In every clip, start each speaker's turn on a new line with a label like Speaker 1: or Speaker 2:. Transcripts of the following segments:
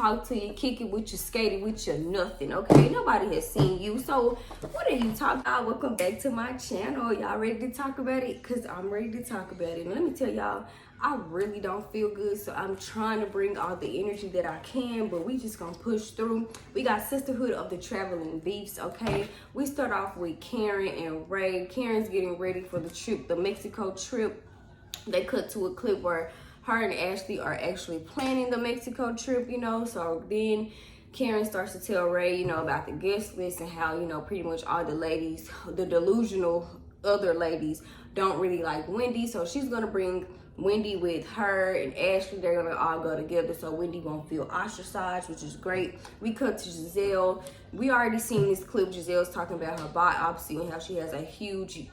Speaker 1: talk to you, kick it with you, skate it with you, nothing, okay? Nobody has seen you. So what are you talking about? Welcome back to my channel. Y'all ready to talk about it? Because I'm ready to talk about it. And let me tell y'all, I really don't feel good, so I'm trying to bring all the energy that I can, but we just gonna push through. We got Sisterhood of the Traveling Beefs, okay? We start off with Karen and Ray. Karen's getting ready for the trip, the Mexico trip. They cut to a clip where her and Ashley are actually planning the Mexico trip, you know. So then Karen starts to tell Ray, you know, about the guest list and how, you know, pretty much all the ladies, the delusional other ladies, don't really like Wendy. So she's gonna bring Wendy with her and Ashley. They're gonna all go together so Wendy won't feel ostracized, which is great. We cut to Gizelle. We already seen this clip. Giselle's talking about her biopsy and how she has a huge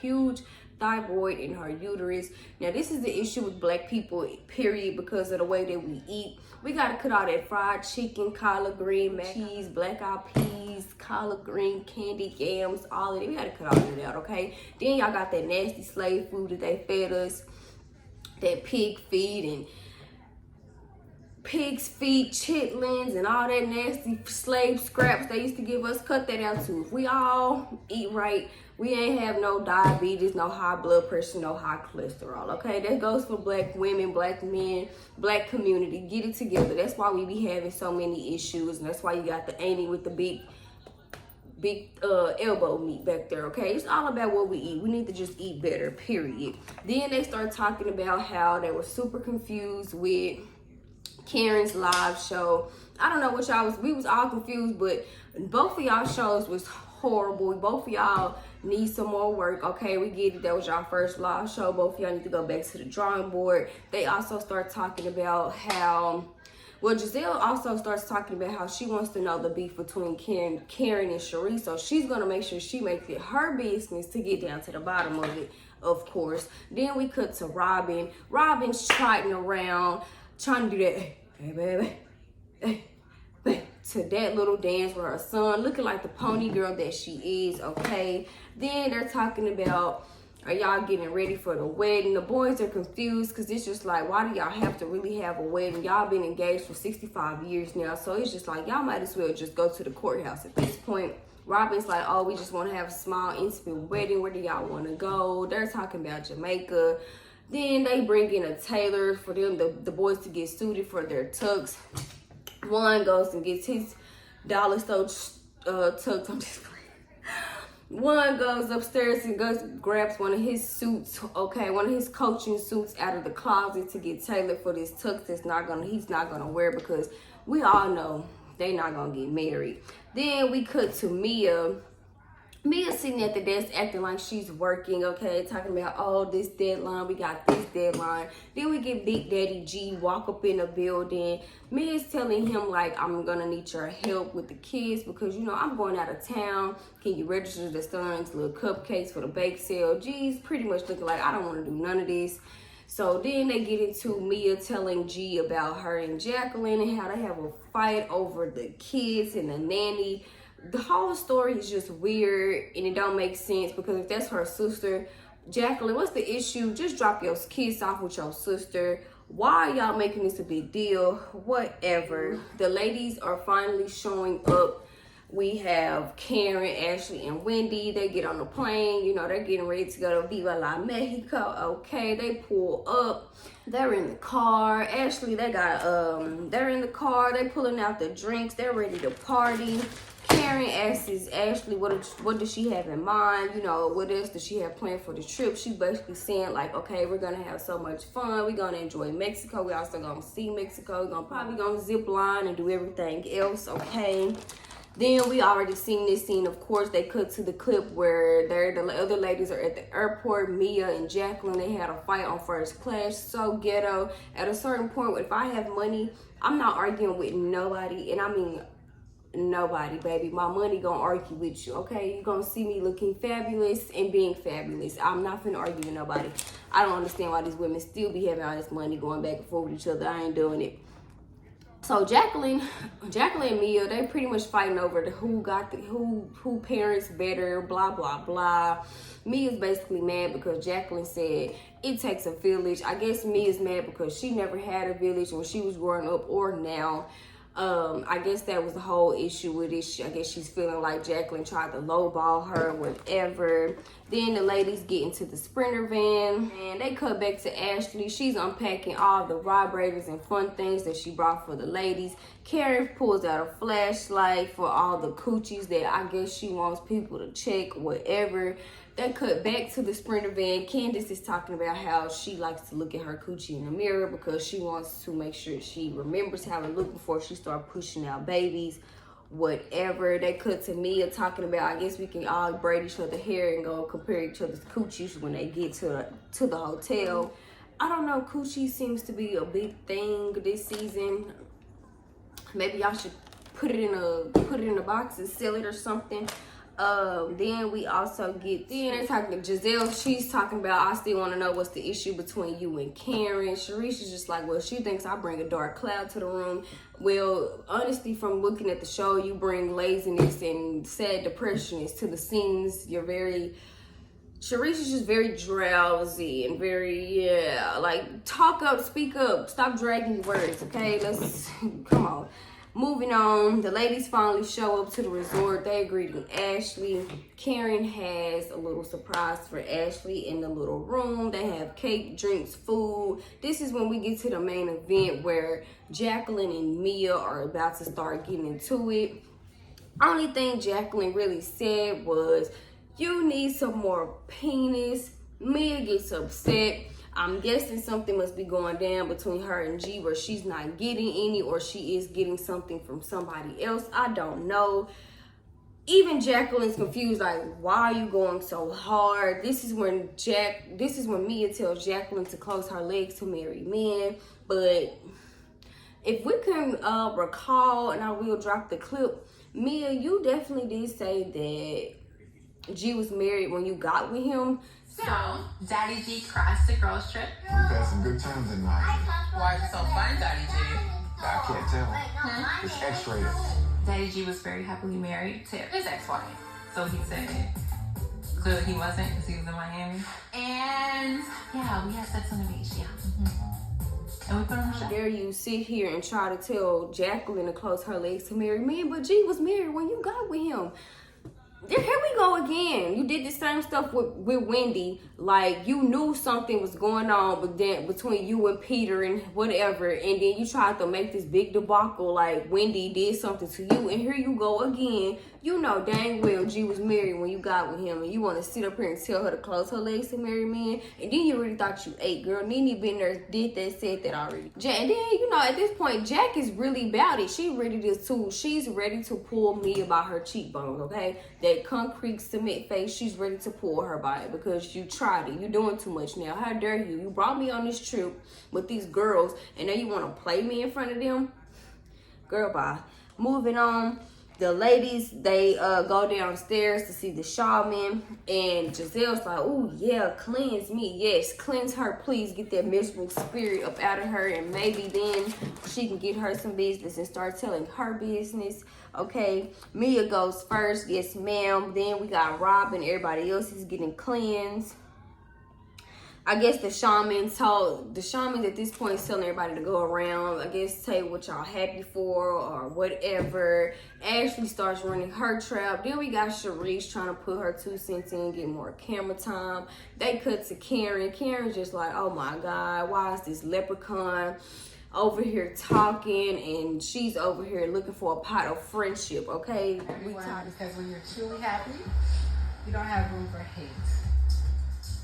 Speaker 1: huge thyroid in her uterus. Now this is the issue with black people, period, because of the way that we eat. We gotta cut all that fried chicken, collard green, mac and cheese, black eyed peas, collard green, candy yams, all of it. We gotta cut all of it out, okay? Then y'all got that nasty slave food that they fed us, that pig feed and pig's feet, chitlins, and all that nasty slave scraps they used to give us. Cut that out too. If we all eat right, we ain't have no diabetes, no high blood pressure, no high cholesterol, okay? That goes for black women, black men, black community. Get it together. That's why we be having so many issues, and that's why you got the auntie with the big elbow meat back there, okay? It's all about what we eat. We need to just eat better, period. Then they start talking about how they were super confused with Karen's live show. I don't know what y'all was, we was all confused, but both of y'all shows was horrible. Both of y'all need some more work, okay? We get it. That was y'all first live show. Both of y'all need to go back to the drawing board. They also start talking about how, well, Gizelle also starts talking about how she wants to know the beef between Karen and Charisse. So she's gonna make sure she makes it her business to get down to the bottom of it, of course. Then we cut to Robin. Robin's trotting around, trying to do that, hey baby, hey, to that little dance with her son, looking like the pony girl that she is, okay? Then they're talking about, are y'all getting ready for the wedding? The boys are confused because it's just like, why do y'all have to really have a wedding? Y'all been engaged for 65 years now, so it's just like, y'all might as well just go to the courthouse at this point. Robin's like, oh, we just want to have a small, intimate wedding. Where do y'all want to go? They're talking about Jamaica. Then they bring in a tailor for them, the boys, to get suited for their tux. Juan goes and gets his dollar store tux. I'm just playing. Juan goes upstairs and grabs one of his suits, okay, one of his coaching suits out of the closet to get tailored for this tux he's not gonna wear, because we all know they not gonna get married. Then we cut to Mia. Mia's sitting at the desk acting like she's working, okay, talking about, oh, this deadline, we got this deadline. Then we get Big Daddy G walk up in the building. Mia's telling him, like, I'm gonna need your help with the kids because, you know, I'm going out of town. Can you register the son's little cupcakes for the bake sale? G's pretty much looking like, I don't want to do none of this. So then they get into Mia telling G about her and Jacqueline and how they have a fight over the kids and the nanny. The whole story is just weird and it don't make sense, because if that's her sister, Jacqueline, what's the issue? Just drop your kids off with your sister. Why are y'all making this a big deal? Whatever. The ladies are finally showing up. We have Karen, Ashley, and Wendy. They get on the plane. You know, they're getting ready to go to Viva La Mexico. Okay, they pull up. They're in the car. Ashley, they're in the car. They pulling out the drinks. They're ready to party. Karen asks Ashley what does she have in mind, you know, what else does she have planned for the trip. She's basically saying, like, okay, we're gonna have so much fun, we're gonna enjoy Mexico, we also gonna see Mexico, we're probably gonna zip line and do everything else, okay? Then we already seen this scene, of course. They cut to the clip where the other ladies are at the airport. Mia and Jacqueline, they had a fight on first class, so ghetto. At a certain point, if I have money, I'm not arguing with nobody, and I mean nobody, baby. My money gonna argue with you, okay? You gonna see me looking fabulous and being fabulous. I'm not finna argue with nobody. I don't understand why these women still be having all this money going back and forth with each other. I ain't doing it. So Jacqueline and Mia, they pretty much fighting over who parents better, blah blah blah. Mia's basically mad because Jacqueline said it takes a village. I guess Mia's mad because she never had a village when she was growing up or now. I guess that was the whole issue with it. I guess she's feeling like Jacqueline tried to lowball her, whatever. Then the ladies get into the Sprinter van and they cut back to Ashley. She's unpacking all the vibrators and fun things that she brought for the ladies. Karen pulls out a flashlight for all the coochies that I guess she wants people to check, whatever. They cut back to the Sprinter van. Candace is talking about how she likes to look at her coochie in the mirror because she wants to make sure she remembers how it looked before she starts pushing out babies, whatever. They cut to Mia talking about, I guess we can all braid each other's hair and go compare each other's coochies when they get to the hotel. I don't know, coochie seems to be a big thing this season. Maybe y'all should put it in a box and sell it or something. Then we also get, then they're talking to Gizelle. She's talking about, I still want to know what's the issue between you and Karen. Charisse is just like, well, she thinks I bring a dark cloud to the room. Well, honestly, from looking at the show, you bring laziness and sad depression to the scenes. You're Charisse is just very drowsy and very, like, talk up, speak up, stop dragging your words, okay? Let's, come on. Moving on, the ladies finally show up to the resort. They agree to Ashley. Karen has a little surprise for Ashley in the little room. They have cake, drinks, food. This is when we get to the main event where Jacqueline and Mia are about to start getting into it. Only thing Jacqueline really said was, you need some more penis. Mia gets upset. I'm guessing something must be going down between her and G where she's not getting any or she is getting something from somebody else. I don't know. Even Jacqueline's confused, like, why are you going so hard? This is when Mia tells Jacqueline to close her legs to marry men. But if we can recall, and I will drop the clip, Mia, you definitely did say that G was married when you got with him.
Speaker 2: So, Daddy G crashed the girls' trip.
Speaker 3: We've had some good times in Miami.
Speaker 2: Why is it so fun, Daddy G?
Speaker 3: I can't tell. It's X-rated.
Speaker 2: Daddy G was very happily married to his ex-wife. So he said clearly he wasn't because he was in Miami. And yeah, we had sex on the beach, yeah. And we put on a show.
Speaker 1: Dare you sit here and try to tell Jacqueline to close her legs to marry men, but G was married when you got with him. Here we go again. You did the same stuff with Wendy. Like, you knew something was going on between you and Peter and whatever, and then you tried to make this big debacle like Wendy did something to you, and here you go again. You know dang well G was married when you got with him, and you want to sit up here and tell her to close her legs to marry men, and then you really thought you ate, girl. Nene been there, did that, said that already. And then, you know, at this point, Jack is really about it. She's ready to pull me about her cheekbones, okay? That concrete cement face, she's ready to pull her by it because you tried it. You're doing too much now. How dare you? You brought me on this trip with these girls, and now you want to play me in front of them? Girl, bye. Moving on. The ladies, they go downstairs to see the shaman, and Gizelle's like, oh yeah, cleanse me. Yes, cleanse her, please. Get that miserable spirit up out of her, and maybe then she can get her some business and start telling her business. Okay, Mia goes first. Yes, ma'am. Then we got Robin. Everybody else is getting cleansed. I guess the shaman at this point is telling everybody to go around, I guess, say what y'all happy for or whatever. Ashley starts running her trap. Then we got Charisse trying to put her 2 cents in, get more camera time. They cut to Karen. Karen's just like, oh my God, why is this leprechaun over here talking, and she's over here looking for a pot of friendship, okay?
Speaker 4: Because when you're truly happy, you don't have room for hate.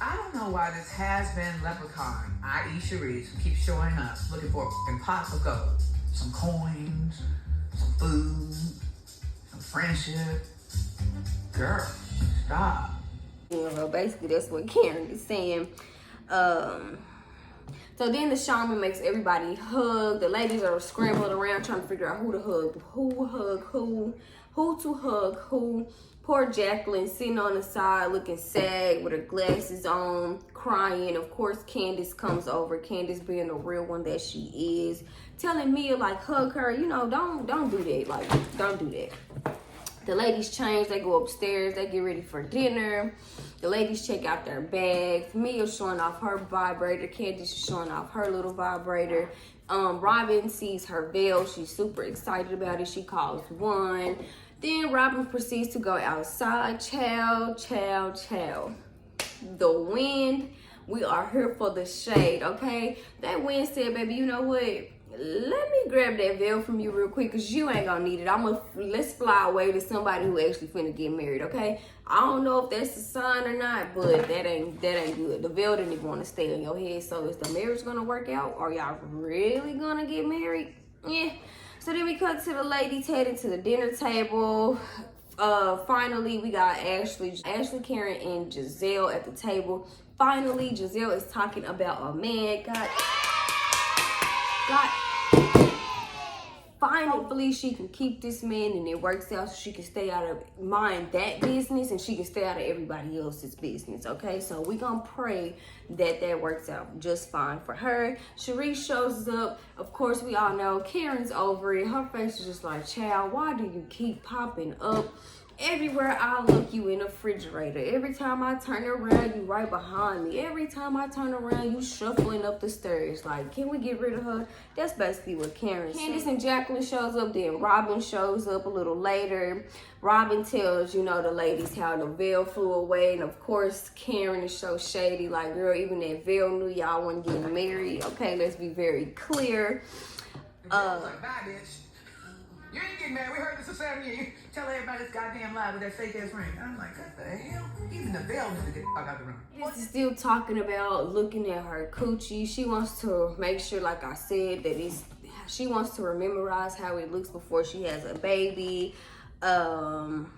Speaker 4: I don't know why this has-been leprechaun, i.e. Charisse, keeps showing up looking for a pot of gold. Some coins, some food, some friendship. Girl, stop.
Speaker 1: You know, basically that's what Karen is saying. So then the shaman makes everybody hug. The ladies are scrambling around trying to figure out who to hug, who to hug who. Poor Jacqueline sitting on the side looking sad with her glasses on, crying. Of course, Candace comes over. Candace being the real one that she is, telling Mia like hug her. You know, don't do that. Like, don't do that. The ladies change. They go upstairs. They get ready for dinner. The ladies check out their bags. Mia's showing off her vibrator. Candace is showing off her little vibrator. Robin sees her veil. She's super excited about it. She calls Juan. Then Robin proceeds to go outside. Chow. The wind. We are here for the shade, okay? That wind said, baby, you know what? Let me grab that veil from you real quick, because you ain't gonna need it. Let's fly away to somebody who actually finna get married, okay? I don't know if that's a sign or not, but that ain't good. The veil didn't even want to stay on your head. So is the marriage gonna work out? Are y'all really gonna get married? Yeah. So then we cut to the ladies heading to the dinner table. Finally, we got Ashley, Karen, and Gizelle at the table. Finally, Gizelle is talking about a man. Finally, she can keep this man and it works out so she can stay out of that business and she can stay out of everybody else's business, okay? So we gonna pray that works out just fine for her. Charisse shows up. Of course, we all know Karen's over it. Her face is just like, child, why do you keep popping up? Everywhere I look, you in the refrigerator. Every time I turn around, you right behind me. Every time I turn around, you shuffling up the stairs. Like, can we get rid of her? That's basically what Karen said. Candace and Jacqueline shows up. Then Robin shows up a little later. Robin tells, you know, the ladies how the veil flew away. And of course, Karen is so shady. Like, girl, even that veil knew y'all weren't getting married. Okay, let's be very clear.
Speaker 4: Like, bye, bitch. You ain't getting married. We heard this for 7 years. Tell everybody this goddamn lie with that fake ass ring. I'm like, what the hell? Even the veil needs to get the fuck out the room.
Speaker 1: She's still talking about looking at her coochie. She wants to make sure, like I said, that she wants to memorize how it looks before she has a baby. Then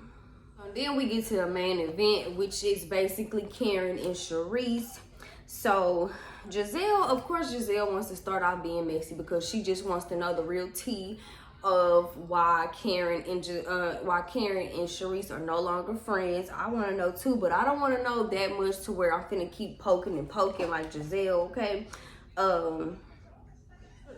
Speaker 1: we get to the main event, which is basically Karen and Charisse. So Gizelle, of course, Gizelle wants to start off being messy because she just wants to know the real tea of why Karen and Charisse are no longer friends. I want to know too, but I don't want to know that much to where I'm finna keep poking like Gizelle, okay?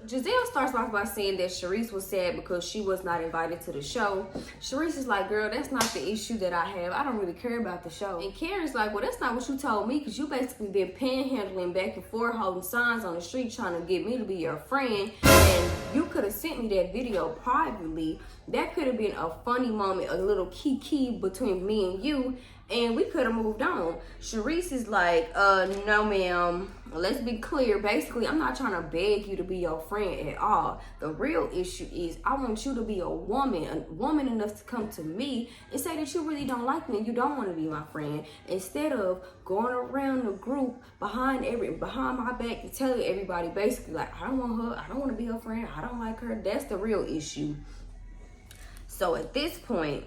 Speaker 1: Gizelle starts off by saying that Charisse was sad because she was not invited to the show. Charisse is like, girl, that's not the issue that I have. I don't really care about the show. And Karen's like, well, that's not what you told me, because you basically been panhandling back and forth, holding signs on the street trying to get me to be your friend. And you could have sent me that video privately. That could have been a funny moment, a little kiki between me and you, and we could have moved on. Charisse is like, no, ma'am. Let's be clear. Basically, I'm not trying to beg you to be your friend at all. The real issue is I want you to be a woman enough to come to me and say that you really don't like me and you don't want to be my friend, instead of going around the group behind my back and telling everybody basically like, I don't want her, I don't want to be her friend, I don't like her. That's the real issue. So at this point,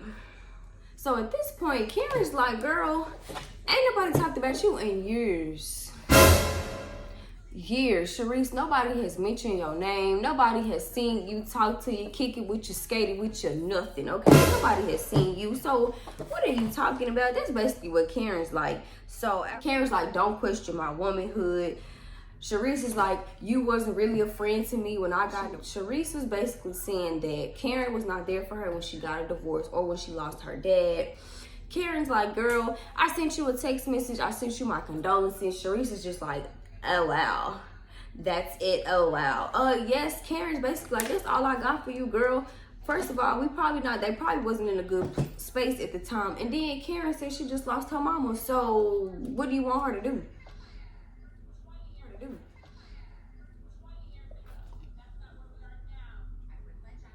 Speaker 1: Karen's like, girl, ain't nobody talked about you in years. Charisse, nobody has mentioned your name. Nobody has seen you, talk to you, kick it with you, skate it with you, nothing, okay? Nobody has seen you. So what are you talking about? That's basically what Karen's like. So Karen's like, don't question my womanhood. Charisse is like, you wasn't really a friend to me when I got... Charisse was basically saying that Karen was not there for her when she got a divorce or when she lost her dad. Karen's like, girl, I sent you a text message. I sent you my condolences. Charisse is just like, oh, wow. That's it, oh, wow. Yes, Karen's basically like, that's all I got for you, girl. First of all, they probably wasn't in a good space at the time. And then Karen said she just lost her mama. So what do you want her to do?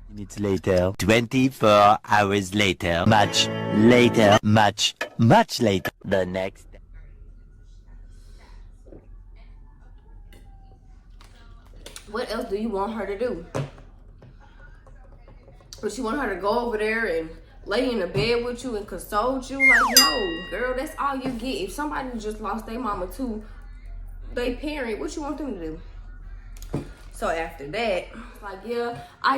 Speaker 5: Minutes later, 24 hours later, much later, much later, the next day.
Speaker 1: What else do you want her to do? But you want her to go over there and lay in the bed with you and console you? Like, no, girl, that's all you get. If somebody just lost their mama too, they parent, what you want them to do? So after that, like, yeah, I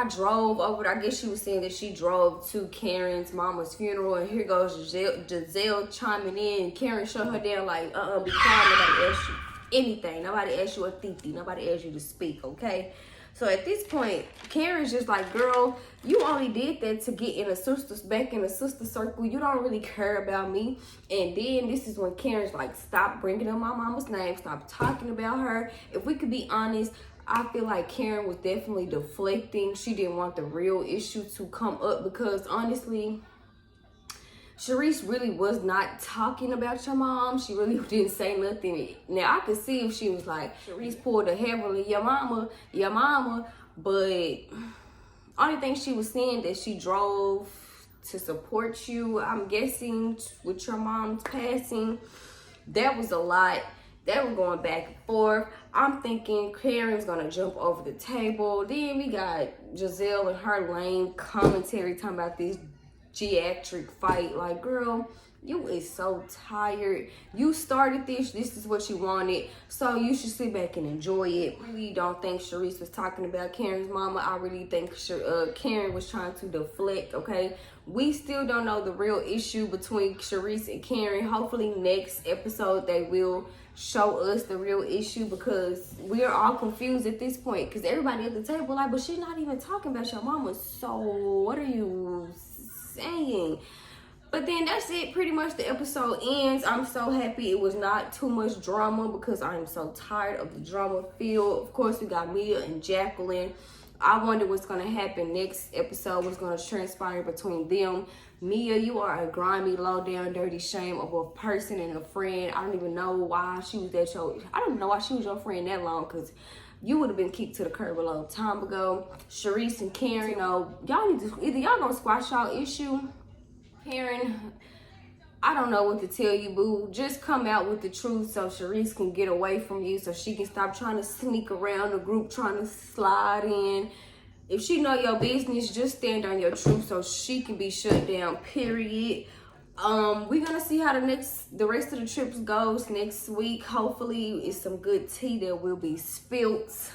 Speaker 1: drove over. I guess she was saying that she drove to Karen's mama's funeral, and here goes Gizelle chiming in. Karen shut her down like, be quiet, nobody asked you anything. Nobody asked you a titi. Nobody asked you to speak, okay? So at this point, Karen's just like, girl, you only did that to get in back in a sister circle. You don't really care about me. And then this is when Karen's like, stop bringing up my mama's name. Stop talking about her. If we could be honest, I feel like Karen was definitely deflecting. She didn't want the real issue to come up because honestly, Charisse really was not talking about your mom. She really didn't say nothing. Now, I could see if she was like, Charisse pulled a heavily, your mama, but only thing she was saying that she drove to support you, I'm guessing, with your mom's passing. That was a lot. They were going back and forth. I'm thinking Karen's gonna jump over the table. Then we got Gizelle and her lame commentary talking about this geriatric fight. Like, girl, you is so tired. You started this is what you wanted, so you should sit back and enjoy it. I really don't think Charisse was talking about Karen's mama. I really think Karen was trying to deflect, okay? We still don't know the real issue between Charisse and Karen. Hopefully next episode they will show us the real issue, because we're all confused at this point, because everybody at the table like, but she's not even talking about your mama, so what are you saying? But then that's it. Pretty much the episode ends. I'm so happy it was not too much drama, because I'm so tired of the drama feel. Of course, we got Mia and Jacqueline. I wonder what's going to happen next episode, what's going to transpire between them. Mia, you are a grimy, low down, dirty shame of a person and a friend. I don't even know why she was I don't know why she was your friend that long, because you would have been kicked to the curb a long time ago. Charisse and Karen, you know, y'all need to, either y'all gonna squash y'all issue. Karen, I don't know what to tell you, boo. Just come out with the truth so Charisse can get away from you, so she can stop trying to sneak around the group, trying to slide in. If she know your business, just stand on your truth so she can be shut down, period. We're gonna see how the rest of the trips goes next week. Hopefully it's some good tea that will be spilt.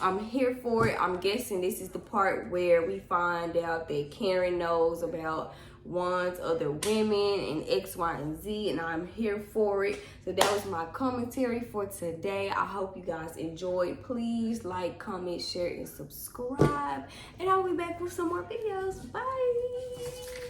Speaker 1: I'm here for it. I'm guessing this is the part where we find out that Karen knows about Juan's other women and X, Y, and Z, and I'm here for it. So that was my commentary for today. I hope you guys enjoyed. Please like, comment, share, and subscribe, and I'll be back with some more videos. Bye.